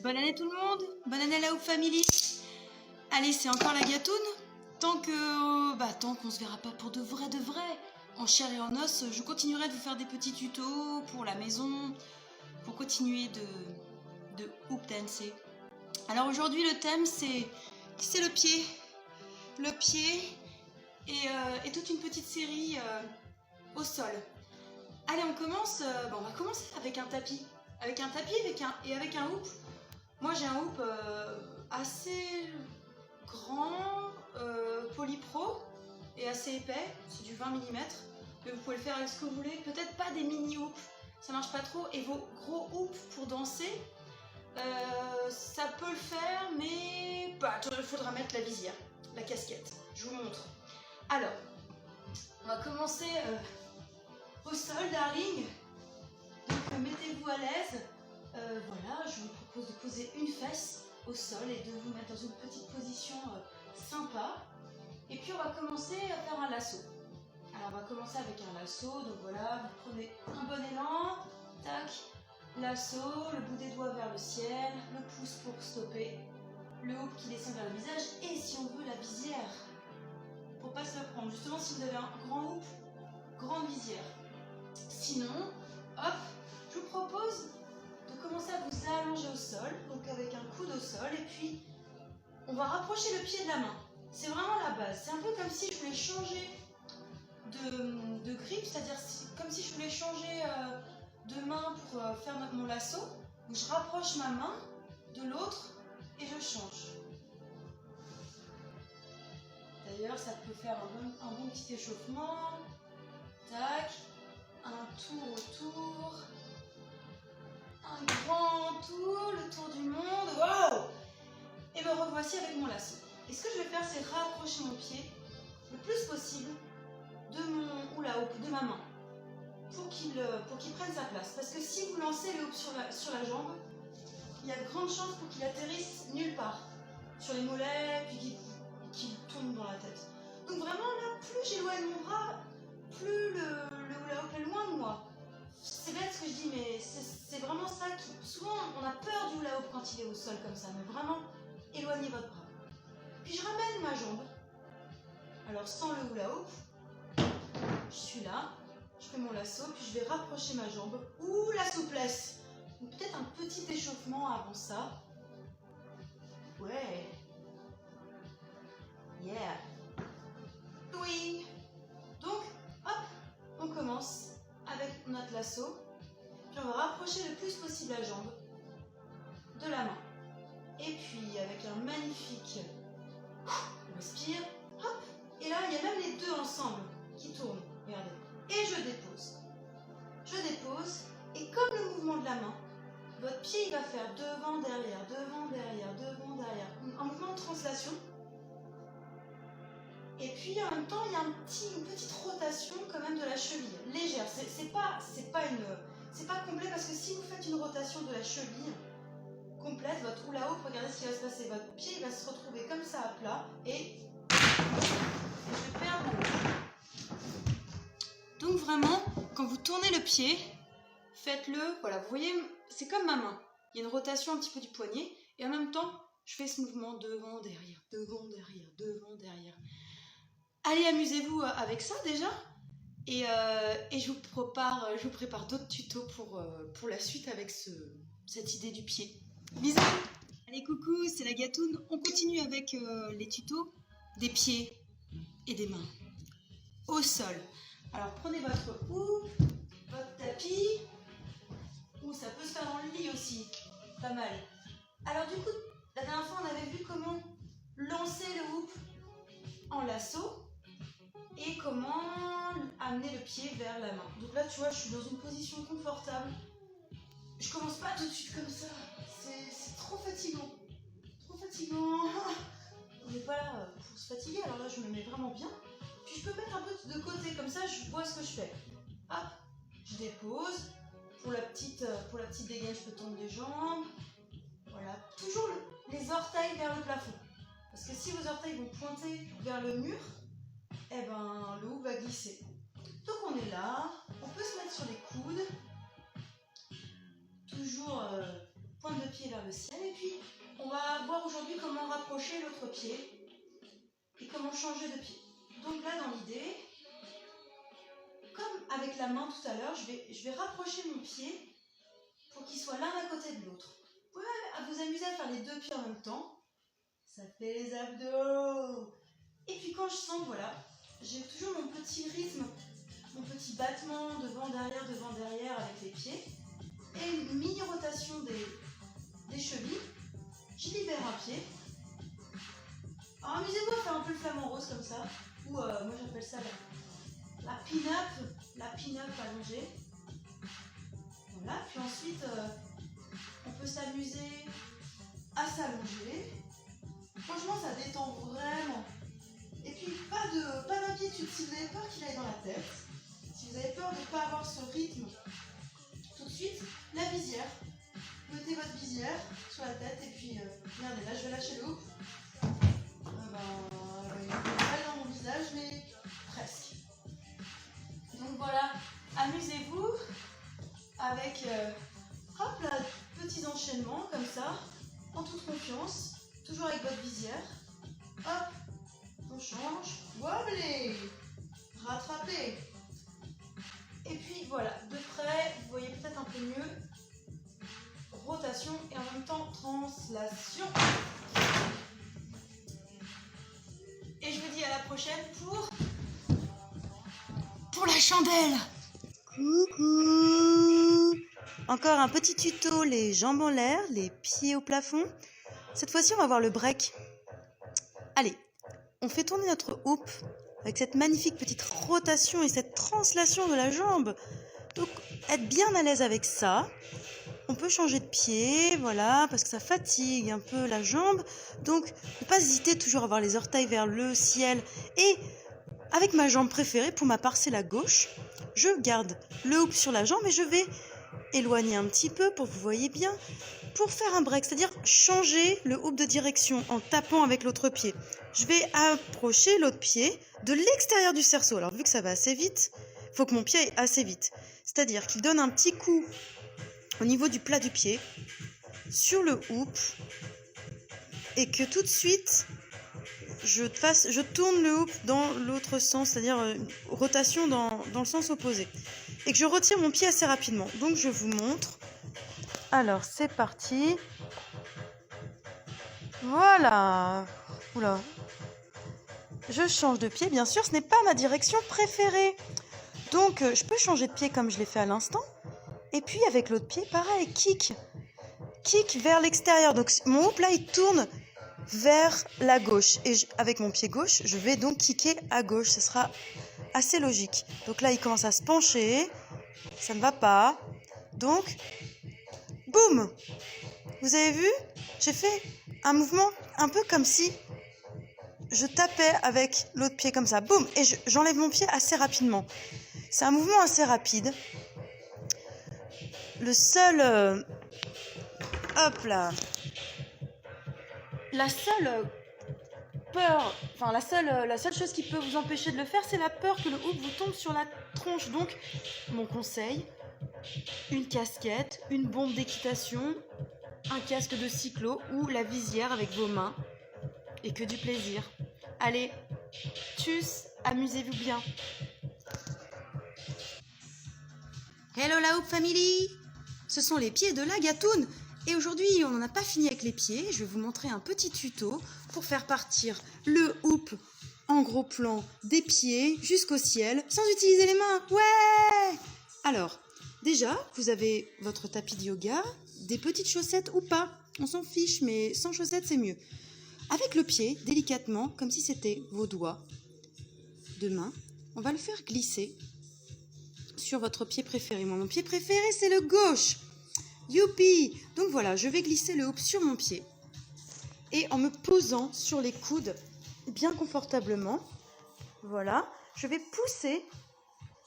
Bonne année tout le monde, bonne année à la Hoop Family. Allez, c'est encore la gatoune. Tant qu'on se verra pas pour de vrai, en chair et en os, je continuerai de vous faire des petits tutos pour la maison, pour continuer de hoop dancer. Alors aujourd'hui le thème c'est le pied. Le pied et toute une petite série au sol. Allez, on commence, on va commencer avec un tapis. Avec un tapis et avec un hoop. Moi j'ai un hoop assez grand, polypro et assez épais, c'est du 20 mm. Mais vous pouvez le faire avec ce que vous voulez, peut-être pas des mini hoops, ça marche pas trop. Et vos gros hoops pour danser, ça peut le faire, mais il faudra mettre la visière, la casquette. Je vous montre. Alors, on va commencer au sol, darling. Donc mettez-vous à l'aise. Voilà, je vous propose de poser une fesse au sol et de vous mettre dans une petite position sympa. Et puis on va commencer à faire un lasso. Alors on va commencer avec un lasso. Donc voilà, vous prenez un bon élan, tac, lasso, le bout des doigts vers le ciel, le pouce pour stopper, le hoop qui descend vers le visage. Et si on veut la visière, pour pas se le prendre, justement si vous avez un grand hoop, grande visière. Sinon, hop, je vous propose de commencer à vous allonger au sol, donc avec un coude au sol, et puis on va rapprocher le pied de la main. C'est vraiment la base. C'est un peu comme si je voulais changer de grip, c'est-à-dire comme si je voulais changer de main pour faire mon lasso. Donc je rapproche ma main de l'autre et je change. D'ailleurs, ça peut faire un bon petit échauffement. Tac, un tour autour. Un grand tour, le tour du monde. Waouh! Et me revoici avec mon lasso. Et ce que je vais faire, c'est rapprocher mon pied le plus possible de de ma main pour qu'il prenne sa place. Parce que si vous lancez le hoop sur la jambe, il y a de grandes chances pour qu'il atterrisse nulle part. Sur les mollets, puis qu'il tourne dans la tête. Donc vraiment là, plus j'éloigne mon bras, plus le hula hoop est loin de moi. C'est bête ce que je dis, mais c'est vraiment ça qui... Souvent, on a peur du hula hoop quand il est au sol comme ça, mais vraiment, éloignez votre bras. Puis je ramène ma jambe. Alors, sans le hula hoop, je suis là, je fais mon lasso, puis je vais rapprocher ma jambe. Ouh, la souplesse! Peut-être un petit échauffement avant ça. Ouais. Yeah. Oui. Donc, hop, on commence avec notre lasso. Puis on va rapprocher le plus possible la jambe de la main. Et puis avec un magnifique, on respire, hop, et là il y a même les deux ensemble qui tournent, regardez. Et je dépose. Je dépose, et comme le mouvement de la main, votre pied il va faire devant, derrière, devant, derrière, devant, derrière, un mouvement de translation. Et puis en même temps il y a une petite rotation quand même de la cheville, légère. C'est pas complet parce que si vous faites une rotation de la cheville complète, votre hula hoop, regardez ce qui va se passer. Votre pied va se retrouver comme ça à plat et je vais perdre mon hoop. Donc vraiment, quand vous tournez le pied, faites-le, voilà, vous voyez, c'est comme ma main. Il y a une rotation un petit peu du poignet et en même temps, je fais ce mouvement devant, derrière, devant, derrière, devant, derrière. Allez, amusez-vous avec ça déjà. Et je vous prépare d'autres tutos pour la suite avec cette idée du pied. Bisous! Allez, coucou, c'est la gatoune. On continue avec les tutos des pieds et des mains au sol. Alors, prenez votre hoop, votre tapis. Ou ça peut se faire dans le lit aussi. Pas mal. Alors, du coup, la dernière fois, on avait vu comment lancer le hoop en lasso. Et comment amener le pied vers la main. Donc là, tu vois, je suis dans une position confortable. Je commence pas tout de suite comme ça. C'est trop fatigant. Trop fatigant. On n'est pas là pour se fatiguer. Alors là, je me mets vraiment bien. Puis je peux mettre un peu de côté. Comme ça, je vois ce que je fais. Hop, je dépose. Pour la petite dégaine, je peux tendre les jambes. Voilà. Toujours les orteils vers le plafond. Parce que si vos orteils vont pointer vers le mur, eh ben, le hoop va glisser. Donc on est là, on peut se mettre sur les coudes, toujours pointe de pieds vers le ciel. Et puis, on va voir aujourd'hui comment rapprocher l'autre pied et comment changer de pied. Donc là, dans l'idée, comme avec la main tout à l'heure, je vais rapprocher mon pied pour qu'il soit l'un à côté de l'autre. Vous pouvez vous amuser à faire les deux pieds en même temps. Ça fait les abdos. Et puis quand je sens, voilà, j'ai toujours mon petit rythme, mon petit battement devant, derrière avec les pieds. Et une mini-rotation des chevilles. Je libère un pied. Alors amusez-vous à faire un peu le flamant rose comme ça. Ou moi j'appelle ça la pin-up allongée. Voilà, puis ensuite on peut s'amuser à s'allonger. Franchement ça détend vraiment. Et puis pas d'inquiétude, si vous avez peur qu'il aille dans la tête, si vous avez peur de ne pas avoir ce rythme, tout de suite, la visière. Mettez votre visière sur la tête et puis regardez, là je vais lâcher le hoop. Il est pas dans mon visage mais presque. Donc voilà, amusez-vous avec hop là, petits enchaînements comme ça, en toute confiance, toujours avec votre visière. Hop, on change, wobbly, rattrapez. Et puis voilà, de près, vous voyez peut-être un peu mieux, rotation et en même temps translation. Et je vous dis à la prochaine pour la chandelle. Coucou. Encore un petit tuto, les jambes en l'air, les pieds au plafond. Cette fois-ci, on va voir le break. Allez, on fait tourner notre hoop avec cette magnifique petite rotation et cette translation de la jambe. Donc, être bien à l'aise avec ça. On peut changer de pied, voilà, parce que ça fatigue un peu la jambe. Donc, ne pas hésiter toujours à avoir les orteils vers le ciel. Et avec ma jambe préférée, pour ma part, c'est la gauche. Je garde le hoop sur la jambe et je vais éloigner un petit peu pour que vous voyez bien, pour faire un break, c'est-à-dire changer le hoop de direction en tapant avec l'autre pied. Je vais approcher l'autre pied de l'extérieur du cerceau. Alors, vu que ça va assez vite, il faut que mon pied aille assez vite. C'est-à-dire qu'il donne un petit coup au niveau du plat du pied, sur le hoop, et que tout de suite, je tourne le hoop dans l'autre sens, c'est-à-dire rotation dans le sens opposé. Et que je retire mon pied assez rapidement. Donc je vous montre. Alors c'est parti. Voilà. Oula. Je change de pied, bien sûr, ce n'est pas ma direction préférée. Donc je peux changer de pied comme je l'ai fait à l'instant. Et puis avec l'autre pied, pareil, kick. Kick vers l'extérieur. Donc mon hoop là, il tourne vers la gauche. Et avec mon pied gauche, je vais donc kicker à gauche. Ce sera assez logique. Donc là, il commence à se pencher. Ça ne va pas. Donc, boum! Vous avez vu? J'ai fait un mouvement un peu comme si je tapais avec l'autre pied comme ça. Boum! Et j'enlève mon pied assez rapidement. C'est un mouvement assez rapide. Le seul... hop là! La seule peur, enfin la seule chose qui peut vous empêcher de le faire, c'est la peur que le hoop vous tombe sur la tronche. Donc, mon conseil, une casquette, une bombe d'équitation, un casque de cyclo ou la visière avec vos mains. Et que du plaisir. Allez, tchuss, amusez-vous bien. Hello la Hoop Family! Ce sont les pieds de la gatoune. Et aujourd'hui, on n'en a pas fini avec les pieds. Je vais vous montrer un petit tuto pour faire partir le hoop en gros plan des pieds jusqu'au ciel sans utiliser les mains. Ouais! Alors, déjà, vous avez votre tapis de yoga, des petites chaussettes ou pas. On s'en fiche, mais sans chaussettes, c'est mieux. Avec le pied, délicatement, comme si c'était vos doigts de main, on va le faire glisser sur votre pied préféré. Moi, mon pied préféré, c'est le gauche. Youpi! Donc voilà, je vais glisser le hoop sur mon pied et en me posant sur les coudes bien confortablement. Voilà, je vais pousser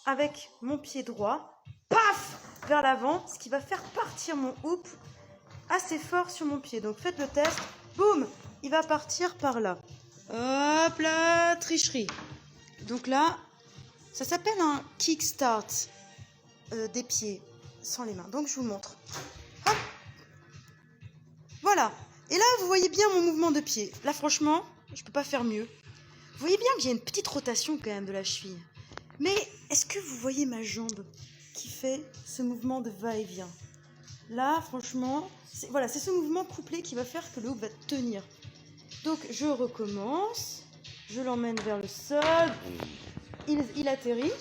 avec mon pied droit, paf, vers l'avant, ce qui va faire partir mon hoop assez fort sur mon pied. Donc faites le test, boum, il va partir par là. Hop là, tricherie. Donc là, ça s'appelle un kickstart des pieds sans les mains. Donc je vous montre. Hop. Voilà. Et là, vous voyez bien mon mouvement de pied. Là, franchement, je peux pas faire mieux. Vous voyez bien qu'il y a une petite rotation quand même de la cheville. Mais est-ce que vous voyez ma jambe qui fait ce mouvement de va-et-vient? Là, franchement, voilà, c'est ce mouvement couplé qui va faire que le hoop va tenir. Donc, je recommence. Je l'emmène vers le sol. Il atterrit.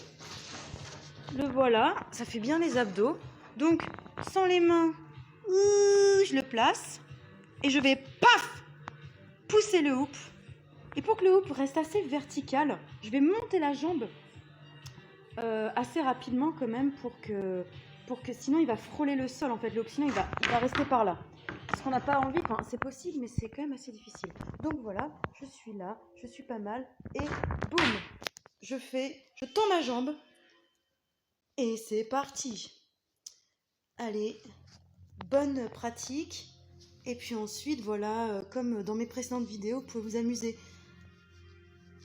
Le voilà. Ça fait bien les abdos. Donc, sans les mains, je le place. Et je vais, paf, pousser le hoop. Et pour que le hoop reste assez vertical, je vais monter la jambe assez rapidement quand même pour que sinon il va frôler le sol en fait. Le hoop, sinon il va rester par là. Parce qu'on n'a pas envie, enfin, c'est possible, mais c'est quand même assez difficile. Donc voilà, je suis là, je suis pas mal. Et boum, je tends ma jambe. Et c'est parti. Allez, bonne pratique. Et puis ensuite, voilà, comme dans mes précédentes vidéos, vous pouvez vous amuser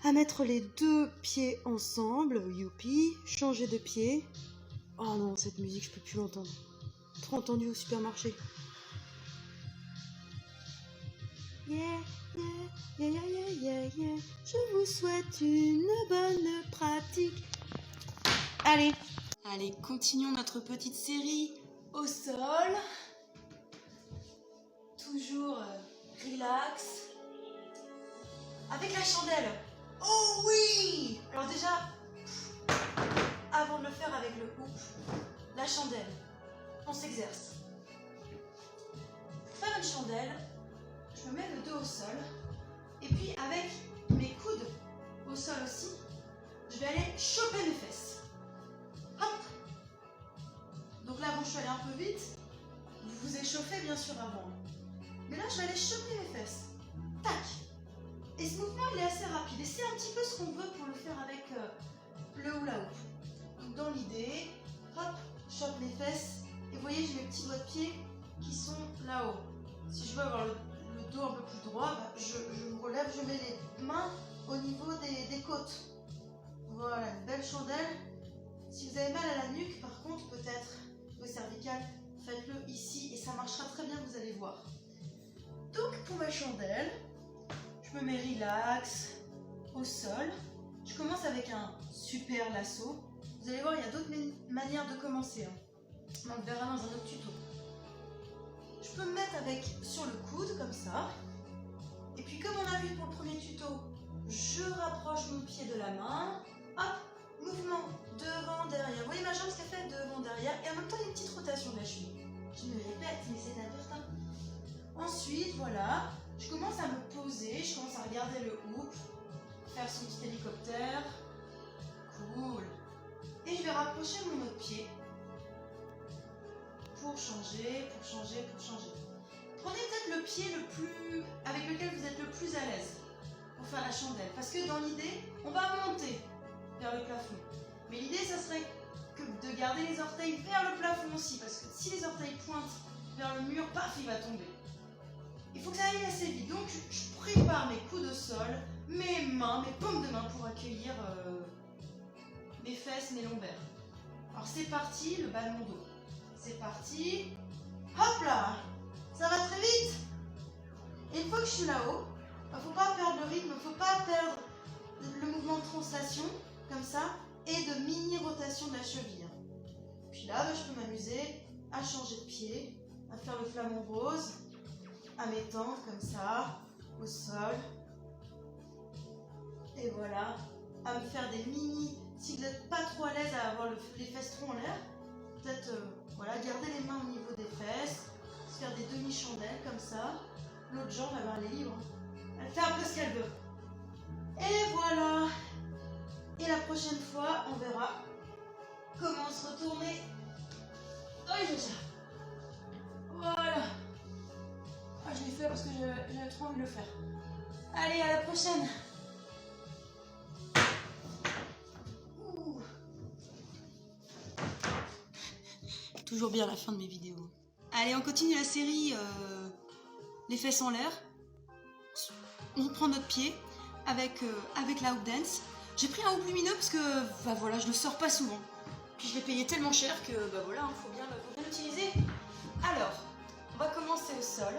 à mettre les deux pieds ensemble. Youpi, changer de pied. Oh non, cette musique, je peux plus l'entendre. Trop entendu au supermarché. Yeah, yeah, yeah, yeah, yeah, yeah, yeah. Je vous souhaite une bonne pratique. Allez, continuons notre petite série au sol. Toujours relax. Avec la chandelle. Oh oui! Alors déjà, avant de le faire avec le hoop, la chandelle, on s'exerce. Pour faire une chandelle, je me mets le dos au sol. Et puis avec mes coudes au sol aussi, je vais aller choper mes fesses. Hop! Donc là, bon, je suis allée un peu vite. Vous vous échauffez bien sûr avant. Mais là, je vais aller choper mes fesses. Tac! Et ce mouvement, il est assez rapide. Et c'est un petit peu ce qu'on veut pour le faire avec le hula hoop. Donc dans l'idée, hop, je chope mes fesses. Et vous voyez, j'ai mes petits doigts de pied qui sont là-haut. Si je veux avoir le dos un peu plus droit, bah, je me relève, je mets les mains au niveau des côtes. Voilà, une belle chandelle. Si vous avez mal à la nuque, par contre, peut-être au cervical, faites-le ici et ça marchera très bien, vous allez voir. Donc pour ma chandelle, je me mets relax au sol. Je commence avec un super lasso. Vous allez voir, il y a d'autres manières de commencer. On le verra dans un autre tuto. Je peux me mettre sur le coude comme ça. Et puis comme on a vu pour le premier tuto, je rapproche mon pied de la main. Hop, mouvement devant, derrière. Vous voyez ma jambe, ce qu'elle fait devant, derrière. Et en même temps, il y a une petite rotation de la cheville. Je me répète, mais c'est important. Ensuite, voilà, je commence à me poser, je commence à regarder le hoop, faire son petit hélicoptère. Cool. Et je vais rapprocher mon autre pied pour changer. Prenez peut-être le pied avec lequel vous êtes le plus à l'aise pour faire la chandelle. Parce que dans l'idée, on va monter vers le plafond. Mais l'idée, ça serait de garder les orteils vers le plafond aussi. Parce que si les orteils pointent vers le mur, paf, il va tomber. Il faut que ça aille assez vite. Donc, je prépare mes coudes au sol, mes mains, mes paumes de main pour accueillir mes fesses, mes lombaires. Alors, c'est parti, le bas de mon dos. C'est parti. Hop là! Ça va très vite. Et une fois que je suis là-haut, il ne faut pas perdre le rythme, il ne faut pas perdre le mouvement de translation, comme ça, et de mini-rotation de la cheville. Puis là, je peux m'amuser à changer de pied, à faire le flamant rose, à m'étendre comme ça, au sol. Et voilà, à me faire des mini... Si vous n'êtes pas trop à l'aise à avoir les fesses trop en l'air, peut-être voilà, garder les mains au niveau des fesses, se faire des demi-chandelles comme ça. L'autre jambe, elle est libre. Elle fait un peu ce qu'elle veut. Et voilà. Et la prochaine fois, on verra comment se retourner. Voilà. Ah, je l'ai fait parce que j'avais trop envie de le faire. Allez, à la prochaine. Toujours bien à la fin de mes vidéos. Allez, on continue la série les fesses en l'air. On prend notre pied avec la hoop dance. J'ai pris un hoop lumineux parce que bah voilà, je le sors pas souvent. Puis je l'ai payé tellement cher que bah voilà, faut bien l'utiliser. Alors, on va commencer au sol.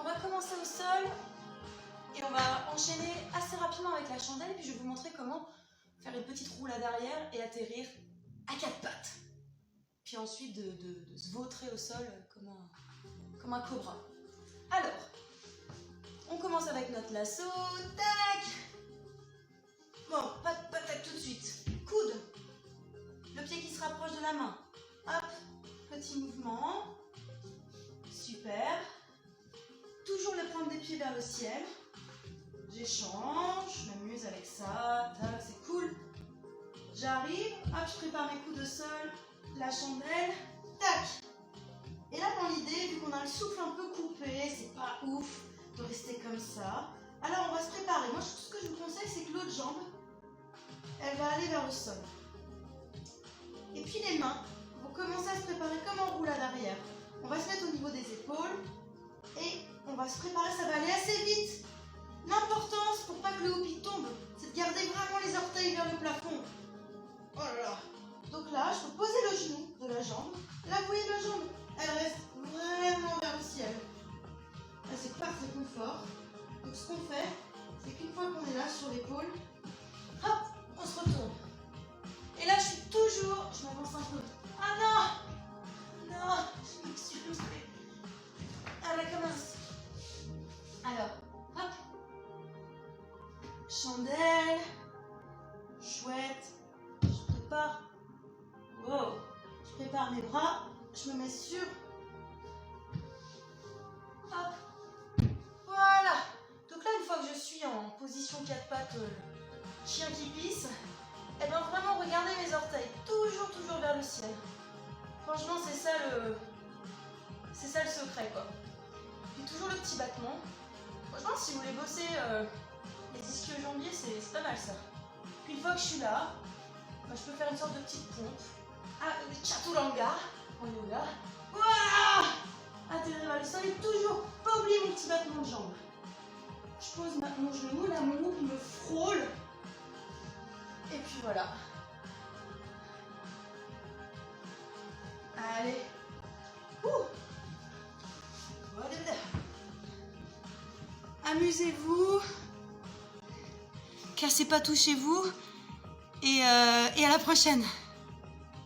on va commencer au sol et on va enchaîner assez rapidement avec la chandelle. Et puis je vais vous montrer comment faire une petite roulade arrière et atterrir à 4 pattes. Puis ensuite de se vautrer au sol comme un cobra. Alors, on commence avec notre lasso. Tac! Bon, pas de patate tout de suite. Coude. Le pied qui se rapproche de la main. Hop, petit mouvement. Super. Toujours les pointes des pieds vers le ciel. J'échange, je m'amuse avec ça. Tac, c'est cool. J'arrive, hop, je prépare mes coups de sol, la chandelle. Tac! Et là, dans l'idée, vu qu'on a le souffle un peu coupé, c'est pas ouf de rester comme ça. Alors, on va se préparer. Moi, ce que je vous conseille, c'est que l'autre jambe, elle va aller vers le sol. Et puis les mains vont commencer à se préparer comme en roulade arrière. On va se mettre au niveau des épaules et on va se préparer, ça va aller assez vite. L'importance pour pas que le houppi tombe, c'est de garder vraiment les orteils vers le plafond. Oh là là. Donc là, je peux poser le genou de la jambe. Là, vous voyez la jambe, elle reste vraiment vers le ciel. Là, c'est parfait confort. Donc ce qu'on fait, c'est qu'une fois qu'on est là sur l'épaule, hop, on se retourne. Et là, je suis toujours, je m'avance un peu. Ah non! Non, je me suis loupée. Ah la commence. Alors, hop. Chandelle. Chouette. Je prépare. Wow. Je prépare mes bras. Je me mets sur. Hop. Voilà. Donc là, une fois que je suis en position 4 pattes, chien qui pisse, et bien vraiment regardez mes orteils. Toujours vers le ciel. Franchement, c'est ça le secret, quoi. Puis toujours le petit battement. Franchement, si vous voulez bosser les ischio-jambiers, c'est pas mal ça. Puis une fois que je suis là, je peux faire une sorte de petite pompe. Ah, le chaturanga en yoga. Voilà! Atterrir vers le sol et toujours pas oublier mon petit battement de jambe. Je pose mon genou, là mon houppi me frôle. Et puis voilà. Allez. Amusez-vous. Cassez pas tout chez vous. Et à la prochaine.